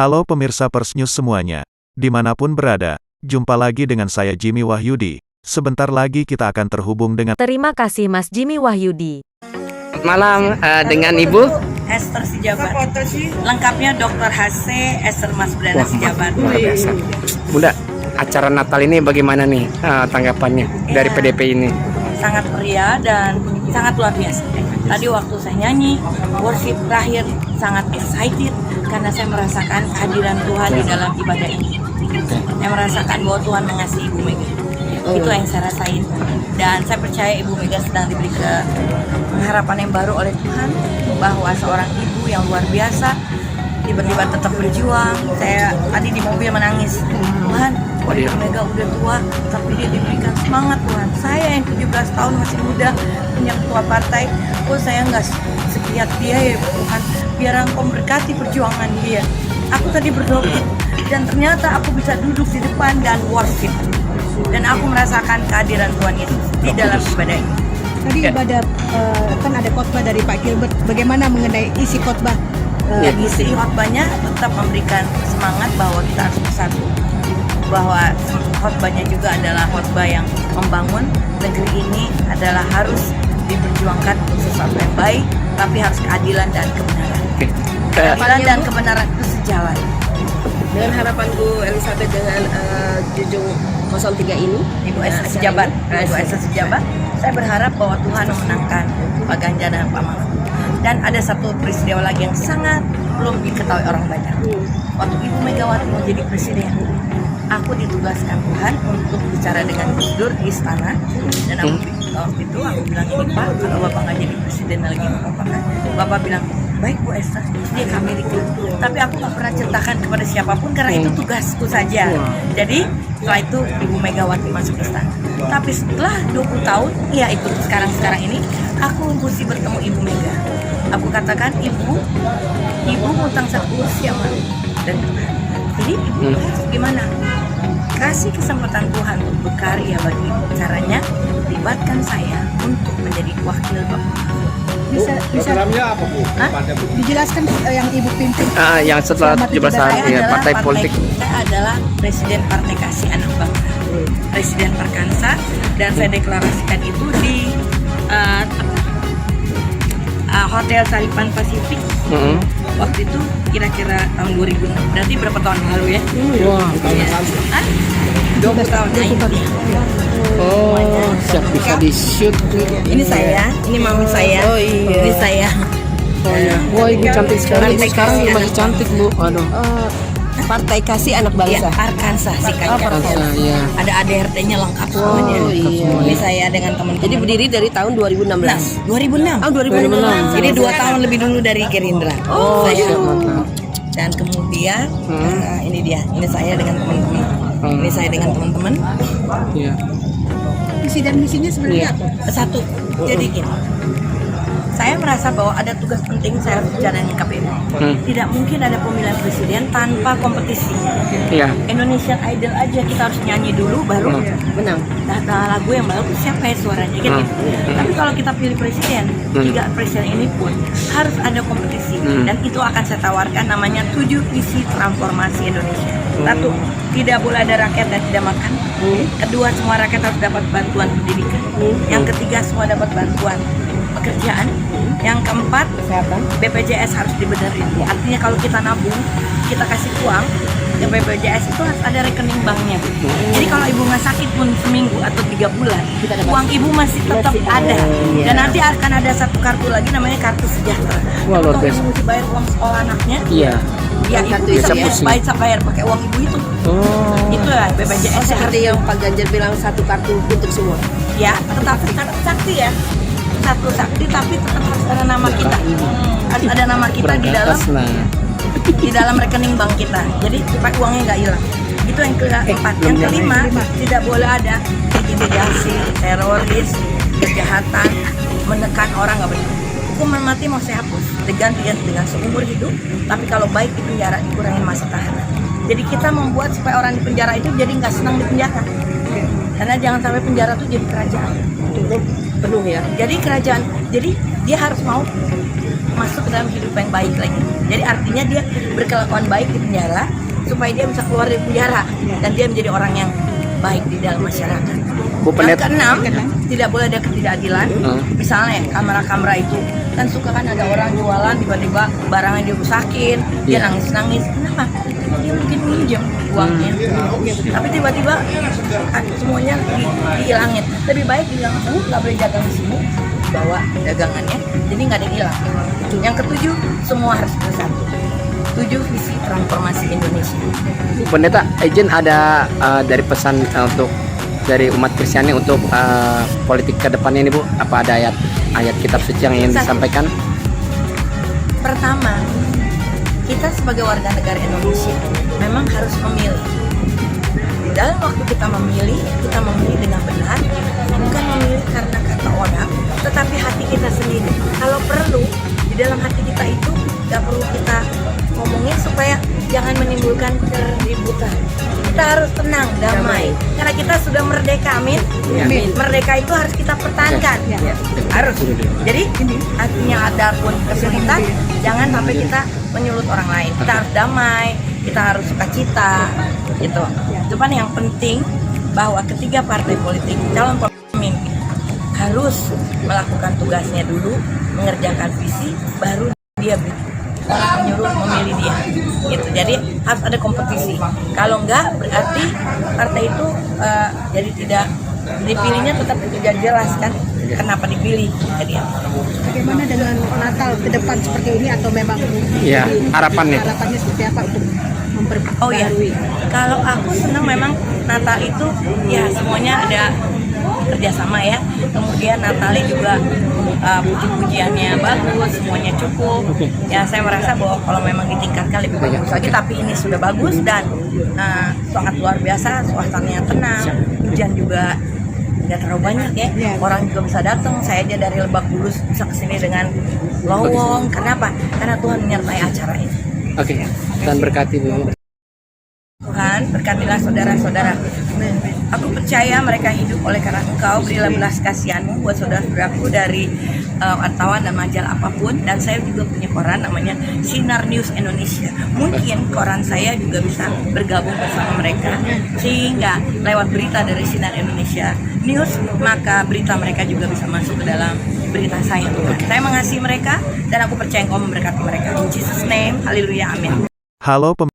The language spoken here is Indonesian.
Halo pemirsa Pers News semuanya, dimanapun berada, jumpa lagi dengan saya Jimmy Wahyudi. Sebentar lagi kita akan terhubung dengan... Terima kasih Mas Jimmy Wahyudi. Malam dengan Ibu Esther Sijabat. Lengkapnya Dr. HC Esther Mas Brana Sijabat. luar biasa. Bunda, acara Natal ini bagaimana nih tanggapannya dari PDP ini? Sangat meriah dan sangat luar biasa. Tadi waktu saya nyanyi worship terakhir sangat excited karena saya merasakan kehadiran Tuhan di dalam ibadah ini. Saya merasakan bahwa Tuhan mengasihi Ibu Mega. Itu yang saya rasain. Dan saya percaya Ibu Mega sedang diberi pengharapan yang baru oleh Tuhan, bahwa seorang ibu yang luar biasa tiba-tiba tetap berjuang. Saya tadi di mobil menangis, Tuhan, Ibu Mega udah tua tapi dia diberikan semangat Tuhan. Saya yang 17 tahun masih muda punya ketua partai, saya nggak sekiat dia ya Tuhan, biar Engkau berkati perjuangan dia. Aku tadi berdoa dan ternyata aku bisa duduk di depan dan worship, dan aku merasakan kehadiran Tuhan Yesus di dalam ibadah ini. Tadi ibadah kan ada khotbah dari Pak Gilbert. Bagaimana mengenai isi khotbah? Isi khotbahnya tetap memberikan semangat bahwa kita harus bersatu, bahwa khotbahnya juga adalah khotbah yang membangun negeri ini, adalah harus diperjuangkan untuk sesuatu yang baik, tapi harus keadilan dan kebenaran. Keadilan dan kebenaran itu sejalan. Dengan harapan Bu Elizabeth dengan Jujung 03 ini, Ibu Esther Sijabat, saya berharap bahwa Tuhan memenangkan Pak Ganjar dan Pak Mahfud. Dan ada satu peristiwa lagi yang sangat belum diketahui orang banyak. Waktu Ibu Megawati mau jadi presiden, aku ditugaskan Tuhan untuk bicara dengan Gus Dur di istana. Dan waktu itu aku bilang, ini Pak, kalau Bapak nggak jadi presiden lagi, Bapak bilang, baik Bu Esther, dia ke Amerika. Tapi aku nggak pernah ceritakan kepada siapapun karena itu tugasku saja. Jadi setelah itu Ibu Megawati masuk istana. Tapi setelah 20 tahun, ya ikut sekarang ini, aku mesti bertemu Ibu Mega. Aku katakan, Ibu ngutang satu kursi sama dan Tuhan. Jadi Ibu gimana? Kasih kesempatan Tuhan untuk berkarya bagi Ibu. Caranya libatkan saya untuk menjadi wakil Bapak. Bisa Programnya apa Bu? dijelaskan yang Ibu pimpin? Yang setelah 17 tahun ya, partai politik. Saya adalah Presiden Partai Kasih Anak Bangsa, Presiden Perkansa, dan saya deklarasikan itu di Hotel Saripan Pasifik. Waktu itu kira-kira tahun 2006. Berarti berapa tahun lalu ya? Wah, 20 tahun. oh, siap bisa di shoot. Ini saya, ini mami saya, ini saya. Wah, Ibu cantik sekali. Sekarang masih cantik Bu. Aduh. Partai Kasih Anak Ya, Bangsa. Arkansa sih kayaknya. Ya. Ada ADRT-nya lengkap semuanya. Ini saya dengan teman-teman. Jadi berdiri dari tahun 2016. 2006. Oh, 2006. Jadi 2 tahun lebih dulu dari Gerindra. Saya. Siap, mantap. Dan kemudian ini dia, ini saya dengan teman-teman. Ini saya dengan teman-teman. Iya. Visi dan misinya sebenarnya apa? Satu, jadi gini. Saya merasa bahwa ada tugas penting saya harus bicara dengan KPU. Tidak mungkin ada pemilihan presiden tanpa kompetisi. Iya. Indonesian Idol aja kita harus nyanyi dulu baru Menang. nah, lagu yang bagus siapa ya suaranya kan gitu. Tapi kalau kita pilih presiden, 3 presiden ini pun harus ada kompetisi. Dan itu akan saya tawarkan, namanya 7 visi transformasi Indonesia. Satu, tidak boleh ada rakyat yang tidak makan. Kedua, semua rakyat harus dapat bantuan pendidikan. Yang ketiga, semua dapat bantuan pekerjaan. Yang keempat, BPJS harus dibenerin. Artinya kalau kita nabung, kita kasih uang, ke BPJS itu harus ada rekening banknya. Jadi kalau ibu nggak sakit pun seminggu atau 3 bulan, uang ibu masih tetap ada. Dan nanti akan ada satu kartu lagi namanya kartu sejahtera. Wah, luar Kalau biasa. ibu mesti bayar uang sekolah anaknya, Iya. ya ibu bisa bayar pakai uang ibu itu. Itu ya BPJS. Seperti yang Pak Ganjar bilang, satu kartu untuk semua. Ya, tetapi satu sakti ya. Satu sakti tapi tetap harus ada nama kita. Harus ada nama kita di dalam rekening bank kita. Jadi supaya uangnya nggak hilang. Itu yang keempat. Yang kelima, tidak boleh ada intimidasi, teroris, kejahatan, menekan orang, nggak boleh. Hukuman mati mau saya hapus, diganti dengan seumur hidup. Tapi kalau baik di penjara dikurangin masa tahanan. Jadi kita membuat supaya orang di penjara itu jadi nggak senang di penjara. Karena jangan sampai penjara itu jadi kerajaan. Penuh ya. Jadi kerajaan, jadi dia harus mau masuk ke dalam hidup yang baik lagi. Jadi artinya dia berkelakuan baik di penjara supaya dia bisa keluar dari penjara dan dia menjadi orang yang baik di dalam masyarakat. Bu Yang Pendeta. keenam, tidak boleh ada ketidakadilan. Misalnya kamera-kamera itu kan suka kan ada orang jualan tiba-tiba barangnya dia rusakin, dia Iya. nangis-nangis. Kenapa? Dia mungkin minjem uangnya, tapi tiba-tiba semuanya dihilangin. Lebih baik bilang, nggak boleh dagang di sini, bawa dagangannya, jadi nggak ada yang hilang. Yang ketujuh, semua harus bersatu. 7 visi transformasi Indonesia. Bu Pendeta, izin ada dari pesan untuk dari umat Kristiani untuk politik ke depannya ini Bu, apa ada ayat kitab suci yang ingin disampaikan? Pertama, kita sebagai warga negara Indonesia memang harus memilih. Dalam waktu kita memilih dengan benar, bukan memilih karena kata orang, tetapi hati kita sendiri. Kalau perlu, di dalam hati kita itu gak perlu kita ngomongin supaya jangan menimbulkan keributan. Kita harus tenang, damai. Karena kita sudah merdeka, amin. Merdeka itu harus kita pertahankan. Harus. Jadi artinya ada pun kesulitan, jangan sampai kita menyulut orang lain. Kita harus damai, kita harus sukacita, gitu. Cuman yang penting bahwa ketiga partai politik calon pemimpin harus melakukan tugasnya dulu, mengerjakan visi, baru dia orang menyuruh memilih dia. Gitu. Jadi harus ada kompetisi. Kalau enggak berarti partai itu jadi tidak dipilihnya tetap tidak jelas kan kenapa dipilih. Jadi Bagaimana dengan Natal ke depan seperti ini atau memang Iya, harapannya. harapannya seperti apa untuk memperbarui? oh ya, kalau aku senang memang Natal itu ya semuanya ada kerjasama ya. Kemudian Natalnya juga puji-pujiannya bagus, semuanya cukup. Ya saya merasa bahwa kalau memang ditingkatkan lebih bagus lagi. Tapi ini sudah bagus dan sangat luar biasa. Suasananya tenang, hujan juga nggak terlalu banyak ya. Orang juga bisa datang. Saya aja dari Lebak Bulus bisa kesini dengan lowong. Kenapa? Karena Tuhan menyertai acara ini. Oke, Tuhan berkati Bu. Tuhan, berkatilah saudara-saudara. Aku percaya mereka hidup oleh karena Engkau. Berilah belas kasihan-Mu buat saudara-saudaraku dari wartawan dan majalah apapun. Dan saya juga punya koran namanya Sinar News Indonesia. Mungkin koran saya juga bisa bergabung bersama mereka, sehingga lewat berita dari Sinar Indonesia News, maka berita mereka juga bisa masuk ke dalam berita saya. Saya mengasihi mereka dan aku percaya Engkau memberkati mereka. In Jesus name, haleluya, amin. Halo